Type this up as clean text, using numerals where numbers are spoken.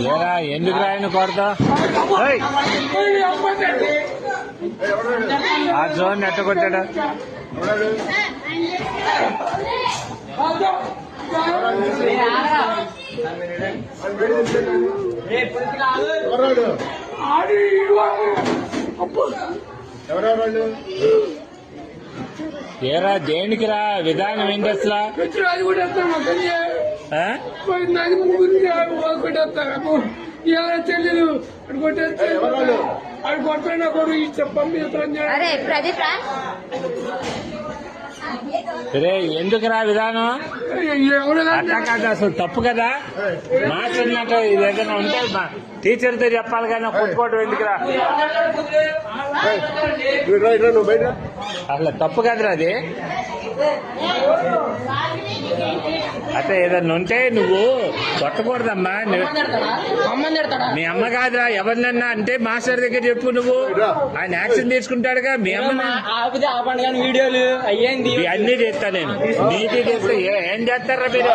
ఏరా ఎందుకు రాయను కొడతా ఆ జోన్ ఎట్ట కొట్టాడా ఏరా దేనికి రా విధానం ఏంటి అసలు చెల్లెలు అటు కొట్టేస్తే అటు కొట్టిన కొడు చెప్పండి రే ఎందుకు రా విధానం అట్లా కాదు అసలు తప్పు కదా మాట్లాడినట్టు ఇది ఏదైనా ఉంటే టీచర్తో చెప్పాలి కానీ కొట్టుకోవడం ఎందుకురా అసలు తప్పు కదరా అది అట్లా ఏదన్నా ఉంటే నువ్వు కొట్టకూడదమ్మా మీ అమ్మ కాదురా ఎవరినన్నా అంటే మాస్టర్ దగ్గర చెప్పు నువ్వు ఆయన యాక్షన్ తీసుకుంటాడుగా మీ అమ్మ వీడియోలు అయ్యింది అన్ని చేస్తా నేను నీటి చేస్తే ఏం చేస్తారా మీరు